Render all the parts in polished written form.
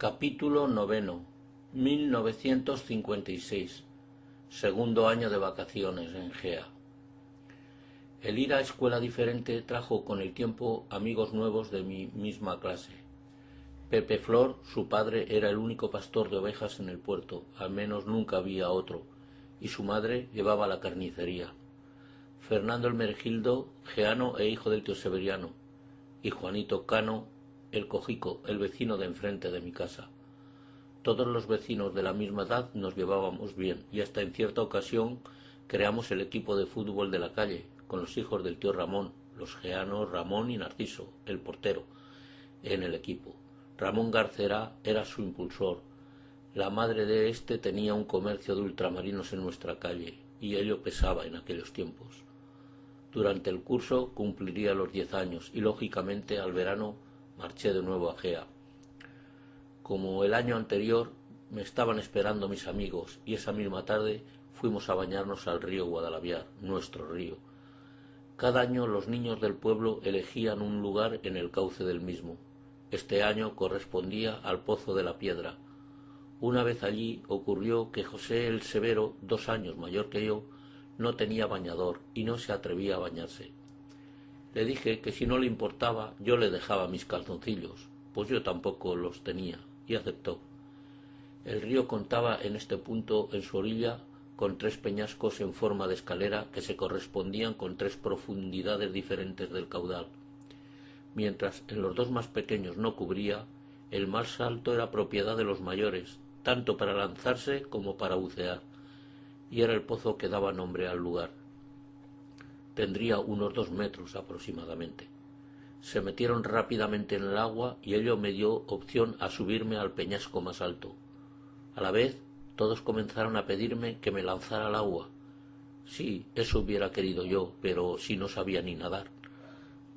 Capítulo noveno, 1956. Segundo año de vacaciones en Gea. El ir a escuela diferente trajo con el tiempo amigos nuevos de mi misma clase. Pepe Flor, su padre, era el único pastor de ovejas en el puerto, al menos nunca había otro, y su madre llevaba la carnicería. Fernando el Mergildo, geano e hijo del tío Severiano, y Juanito Cano, el cojico, el vecino de enfrente de mi casa. Todos los vecinos de la misma edad nos llevábamos bien y hasta en cierta ocasión creamos el equipo de fútbol de la calle, con los hijos del tío Ramón, los geanos Ramón y Narciso, el portero, en el equipo. Ramón Garcera era su impulsor. La madre de este tenía un comercio de ultramarinos en nuestra calle y ello pesaba en aquellos tiempos. Durante el curso cumpliría los 10 años y lógicamente al verano marché de nuevo a Gea. Como el año anterior me estaban esperando mis amigos y esa misma tarde fuimos a bañarnos al río Guadalaviar, nuestro río. Cada año los niños del pueblo elegían un lugar en el cauce del mismo. Este año correspondía al Pozo de la Piedra. Una vez allí ocurrió que José el Severo, 2 años mayor que yo, no tenía bañador y no se atrevía a bañarse. Le dije que si no le importaba yo le dejaba mis calzoncillos, pues yo tampoco los tenía, y aceptó. El río contaba en este punto en su orilla con 3 peñascos en forma de escalera que se correspondían con 3 profundidades diferentes del caudal. Mientras en los 2 más pequeños no cubría, el más alto era propiedad de los mayores, tanto para lanzarse como para bucear, y era el pozo que daba nombre al lugar. Tendría unos 2 metros aproximadamente. Se metieron rápidamente en el agua y ello me dio opción a subirme al peñasco más alto. A la vez, todos comenzaron a pedirme que me lanzara al agua. Sí, eso hubiera querido yo, pero si no sabía ni nadar.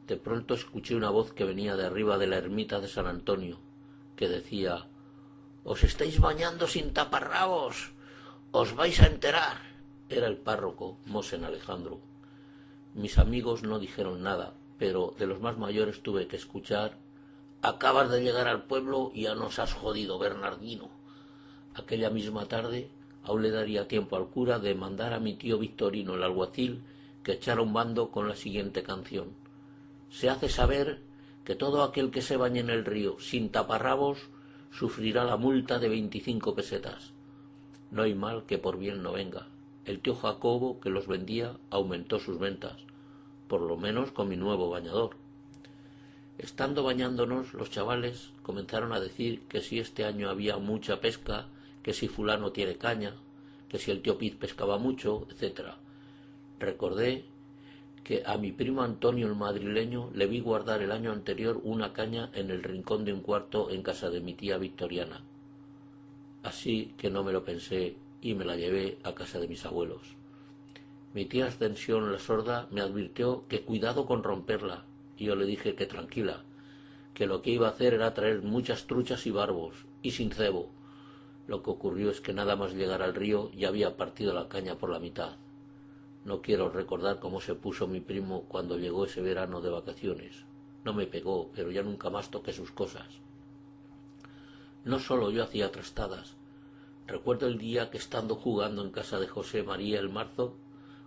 De pronto escuché una voz que venía de arriba de la ermita de San Antonio, que decía: «¡Os estáis bañando sin taparrabos! ¡Os vais a enterar!». Era el párroco, Mosén Alejandro. Mis amigos no dijeron nada, pero de los más mayores tuve que escuchar: «Acabas de llegar al pueblo y ya nos has jodido, Bernardino». Aquella misma tarde aún le daría tiempo al cura de mandar a mi tío Victorino, el alguacil, que echara un bando con la siguiente canción: «Se hace saber que todo aquel que se bañe en el río sin taparrabos sufrirá la multa de 25 pesetas. No hay mal que por bien no venga. El tío Jacobo, que los vendía, aumentó sus ventas, por lo menos con mi nuevo bañador». Estando bañándonos, los chavales comenzaron a decir que si este año había mucha pesca, que si fulano tiene caña, que si el tío Piz pescaba mucho, etc. Recordé que a mi primo Antonio el madrileño le vi guardar el año anterior una caña en el rincón de un cuarto en casa de mi tía Victoriana. Así que no me lo pensé y me la llevé a casa de mis abuelos. Mi tía Ascensión la sorda me advirtió que cuidado con romperla, y yo le dije que tranquila, que lo que iba a hacer era traer muchas truchas y barbos, y sin cebo. Lo que ocurrió es que nada más llegar al río ya había partido la caña por la mitad. No quiero recordar cómo se puso mi primo cuando llegó ese verano de vacaciones. No me pegó, pero ya nunca más toqué sus cosas. No solo yo hacía trastadas. Recuerdo el día que, estando jugando en casa de José María el Marzo,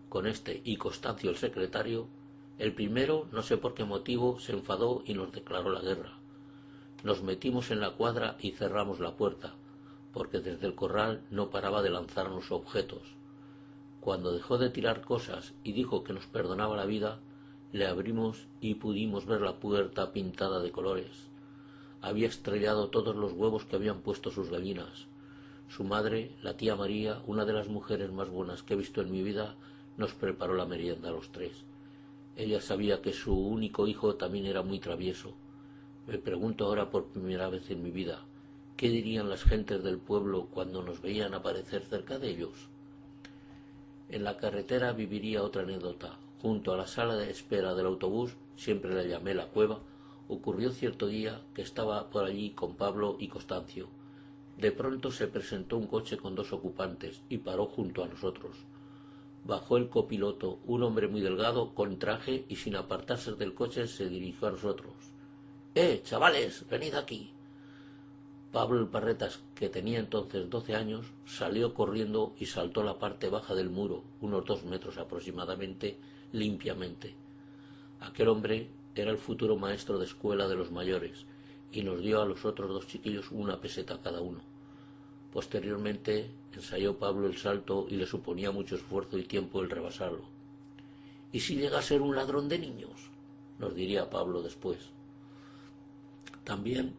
con este y Constancio el secretario, el primero, no sé por qué motivo, se enfadó y nos declaró la guerra. Nos metimos en la cuadra y cerramos la puerta, porque desde el corral no paraba de lanzarnos objetos. Cuando dejó de tirar cosas y dijo que nos perdonaba la vida, le abrimos y pudimos ver la puerta pintada de colores. Había estrellado todos los huevos que habían puesto sus gallinas. Su madre, la tía María, una de las mujeres más buenas que he visto en mi vida, nos preparó la merienda a los 3. Ella sabía que su único hijo también era muy travieso. Me pregunto ahora por primera vez en mi vida, ¿qué dirían las gentes del pueblo cuando nos veían aparecer cerca de ellos? En la carretera viviría otra anécdota. Junto a la sala de espera del autobús, siempre la llamé la cueva, ocurrió cierto día que estaba por allí con Pablo y Constancio. De pronto se presentó un coche con 2 ocupantes y paró junto a nosotros. Bajó el copiloto, un hombre muy delgado, con traje, y sin apartarse del coche se dirigió a nosotros. Chavales, venid aquí». Pablo el Parretas, que tenía entonces 12 años, salió corriendo y saltó la parte baja del muro, unos 2 metros aproximadamente, limpiamente. Aquel hombre era el futuro maestro de escuela de los mayores y nos dio a los otros 2 chiquillos 1 peseta cada uno. Posteriormente ensayó Pablo el salto y le suponía mucho esfuerzo y tiempo el rebasarlo. ¿Y si llega a ser un ladrón de niños?, nos diría Pablo después. También,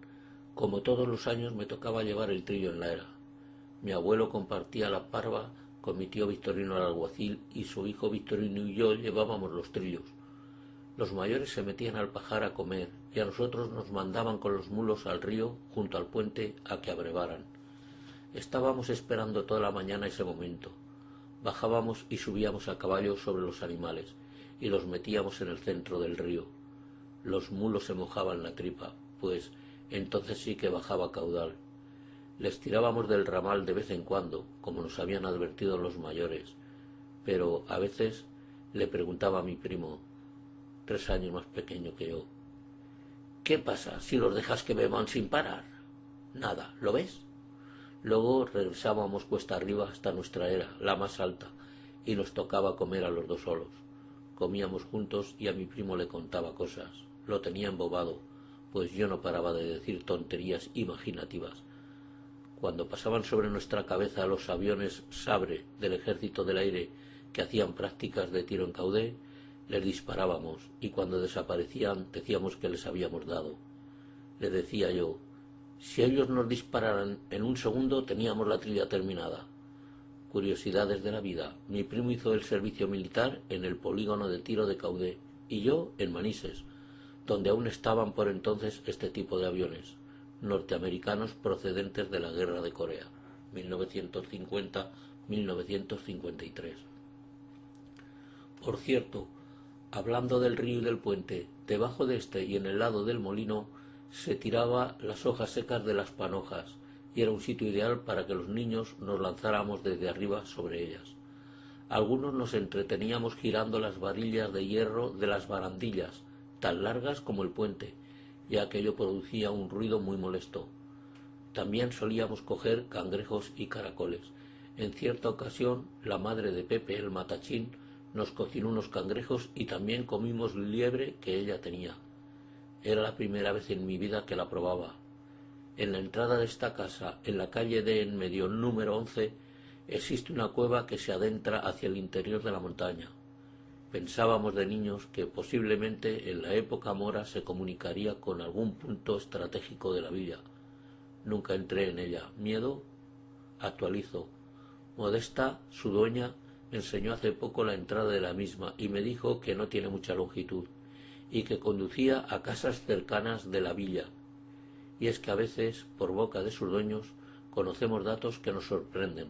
como todos los años, me tocaba llevar el trillo en la era. Mi abuelo compartía la parva con mi tío Victorino el alguacil y su hijo Victorino y yo llevábamos los trillos. Los mayores se metían al pajar a comer y a nosotros nos mandaban con los mulos al río junto al puente a que abrevaran. Estábamos esperando toda la mañana ese momento. Bajábamos y subíamos a caballo sobre los animales y los metíamos en el centro del río. Los mulos se mojaban la tripa, pues entonces sí que bajaba caudal. Les tirábamos del ramal de vez en cuando, como nos habían advertido los mayores, pero a veces le preguntaba a mi primo, 3 años más pequeño que yo, ¿qué pasa si los dejas que beban sin parar? Nada, ¿lo ves? Luego regresábamos cuesta arriba hasta nuestra era, la más alta, y nos tocaba comer a los 2 solos. Comíamos juntos y a mi primo le contaba cosas. Lo tenía embobado, pues yo no paraba de decir tonterías imaginativas. Cuando pasaban sobre nuestra cabeza los aviones Sabre del Ejército del Aire que hacían prácticas de tiro en caudé, les disparábamos y cuando desaparecían decíamos que les habíamos dado. Le decía yo, si ellos nos dispararan en 1 segundo teníamos la trilla terminada. Curiosidades de la vida. Mi primo hizo el servicio militar en el polígono de tiro de caudé y yo en Manises, donde aún estaban por entonces este tipo de aviones, norteamericanos procedentes de la Guerra de Corea, 1950-1953. Por cierto, hablando del río y del puente, debajo de este y en el lado del molino se tiraba las hojas secas de las panojas y era un sitio ideal para que los niños nos lanzáramos desde arriba sobre ellas. Algunos nos entreteníamos girando las varillas de hierro de las barandillas, tan largas como el puente, ya que ello producía un ruido muy molesto. También solíamos coger cangrejos y caracoles. En cierta ocasión, la madre de Pepe, el matachín, nos cocinó unos cangrejos y también comimos liebre que ella tenía. Era la primera vez en mi vida que la probaba. En la entrada de esta casa, en la calle de en medio número 11, existe una cueva que se adentra hacia el interior de la montaña. Pensábamos de niños que posiblemente en la época mora se comunicaría con algún punto estratégico de la villa. Nunca entré en ella. ¿Miedo? Actualizo. Modesta, su dueña, me enseñó hace poco la entrada de la misma y me dijo que no tiene mucha longitud y que conducía a casas cercanas de la villa. Y es que a veces, por boca de sus dueños, conocemos datos que nos sorprenden,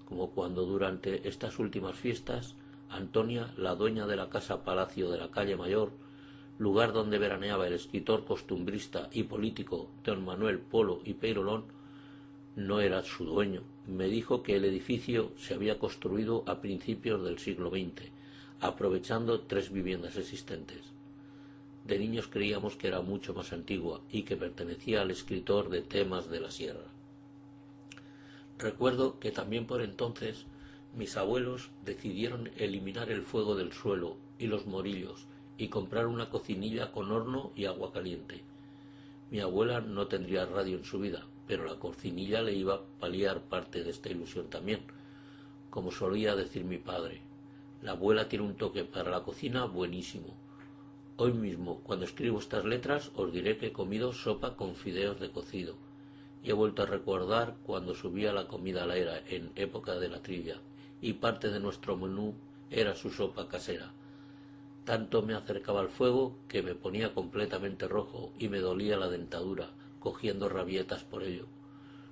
como cuando durante estas últimas fiestas, Antonia, la dueña de la casa Palacio de la calle Mayor, lugar donde veraneaba el escritor costumbrista y político don Manuel Polo y Peirolón, no era su dueño. Me dijo que el edificio se había construido a principios del siglo XX, aprovechando 3 viviendas existentes. De niños creíamos que era mucho más antigua y que pertenecía al escritor de Temas de la Sierra. Recuerdo que también por entonces mis abuelos decidieron eliminar el fuego del suelo y los morillos y comprar una cocinilla con horno y agua caliente. Mi abuela no tendría radio en su vida, pero la cocinilla le iba a paliar parte de esta ilusión también. Como solía decir mi padre, la abuela tiene un toque para la cocina buenísimo. Hoy mismo, cuando escribo estas letras, os diré que he comido sopa con fideos de cocido. Y he vuelto a recordar cuando subía la comida a la era en época de la trivia, y parte de nuestro menú era su sopa casera. Tanto me acercaba al fuego que me ponía completamente rojo y me dolía la dentadura, cogiendo rabietas por ello.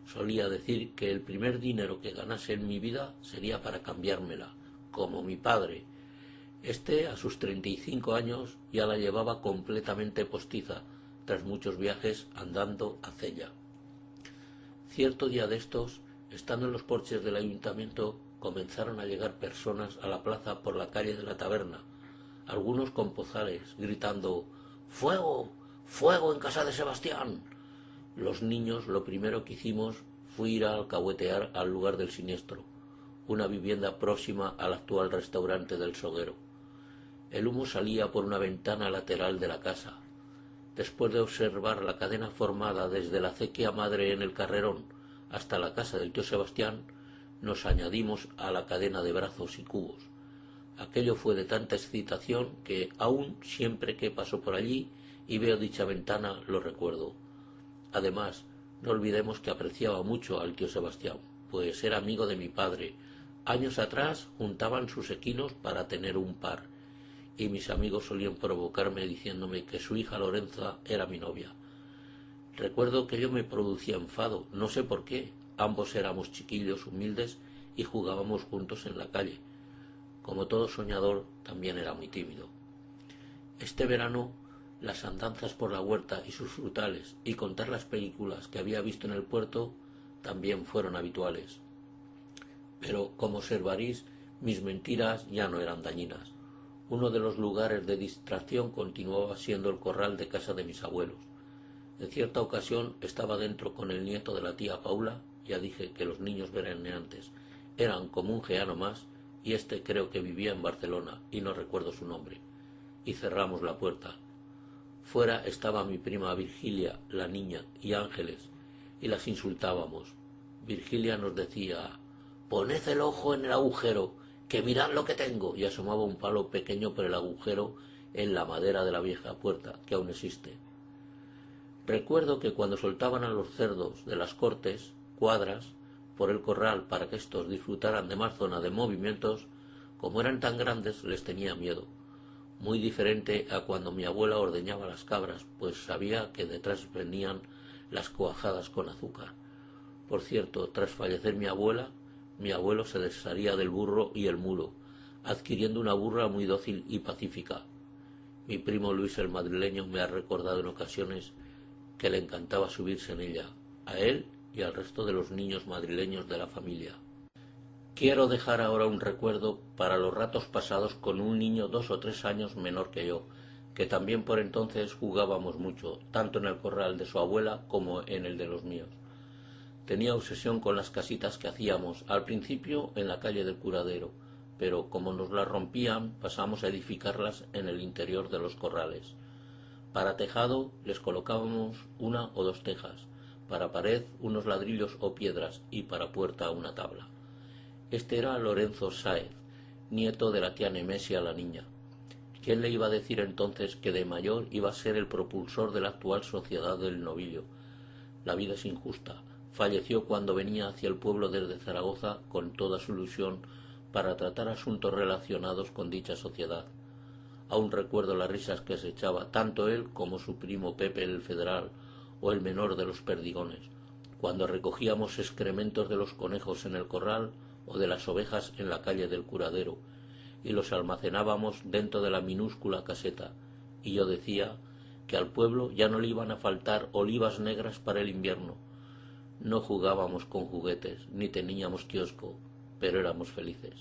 Solía decir que el primer dinero que ganase en mi vida sería para cambiármela, como mi padre. Este, a sus 35 años, ya la llevaba completamente postiza, tras muchos viajes andando a Cella. Cierto día de estos, estando en los porches del ayuntamiento, comenzaron a llegar personas a la plaza por la calle de la taberna, algunos con pozales, gritando «¡Fuego! ¡Fuego en casa de Sebastián!». Los niños lo primero que hicimos fue ir a alcahuetear al lugar del siniestro, una vivienda próxima al actual restaurante del Soguero. El humo salía por una ventana lateral de la casa. Después de observar la cadena formada desde la acequia madre en el Carrerón hasta la casa del tío Sebastián, nos añadimos a la cadena de brazos y cubos. Aquello fue de tanta excitación que aún siempre que paso por allí y veo dicha ventana lo recuerdo. Además, no olvidemos que apreciaba mucho al tío Sebastián, pues era amigo de mi padre. Años atrás juntaban sus equinos para tener un par, y mis amigos solían provocarme diciéndome que su hija Lorenza era mi novia. Recuerdo que ello me producía enfado, no sé por qué. Ambos éramos chiquillos humildes y jugábamos juntos en la calle. Como todo soñador, también era muy tímido. Este verano, las andanzas por la huerta y sus frutales y contar las películas que había visto en el puerto también fueron habituales. Pero, como observaréis, mis mentiras ya no eran dañinas. Uno de los lugares de distracción continuaba siendo el corral de casa de mis abuelos. En cierta ocasión estaba dentro con el nieto de la tía Paula. Ya dije que los niños veraneantes eran como un geano más, y este creo que vivía en Barcelona y no recuerdo su nombre. Y cerramos la puerta. Fuera estaba mi prima Virgilia, la niña, y Ángeles, y las insultábamos. Virgilia nos decía: «Poned el ojo en el agujero, que mirad lo que tengo», y asomaba un palo pequeño por el agujero en la madera de la vieja puerta, que aún existe. Recuerdo que cuando soltaban a los cerdos de las cortes, cuadras, por el corral para que éstos disfrutaran de más zona de movimientos, como eran tan grandes les tenía miedo. Muy diferente a cuando mi abuela ordeñaba las cabras, pues sabía que detrás venían las cuajadas con azúcar. Por cierto, tras fallecer mi abuela, mi abuelo se desharía del burro y el mulo, adquiriendo una burra muy dócil y pacífica. Mi primo Luis el madrileño me ha recordado en ocasiones que le encantaba subirse en ella, a él y al resto de los niños madrileños de la familia. Quiero dejar ahora un recuerdo para los ratos pasados con un niño 2 o 3 años menor que yo, que también por entonces jugábamos mucho, tanto en el corral de su abuela como en el de los míos. Tenía obsesión con las casitas que hacíamos, al principio en la calle del Curadero, pero como nos las rompían, pasamos a edificarlas en el interior de los corrales. Para tejado les colocábamos 1 o 2 tejas, para pared unos ladrillos o piedras y para puerta una tabla. Este era Lorenzo Sáez, nieto de la tía Nemesia la niña. ¿Quién le iba a decir entonces que de mayor iba a ser el propulsor de la actual sociedad del novillo? La vida es injusta. Falleció cuando venía hacia el pueblo desde Zaragoza con toda su ilusión para tratar asuntos relacionados con dicha sociedad. Aún recuerdo las risas que se echaba tanto él como su primo Pepe el Federal o el menor de los Perdigones, cuando recogíamos excrementos de los conejos en el corral o de las ovejas en la calle del Curadero, y los almacenábamos dentro de la minúscula caseta, y yo decía que al pueblo ya no le iban a faltar olivas negras para el invierno. No jugábamos con juguetes, ni teníamos kiosco, pero éramos felices.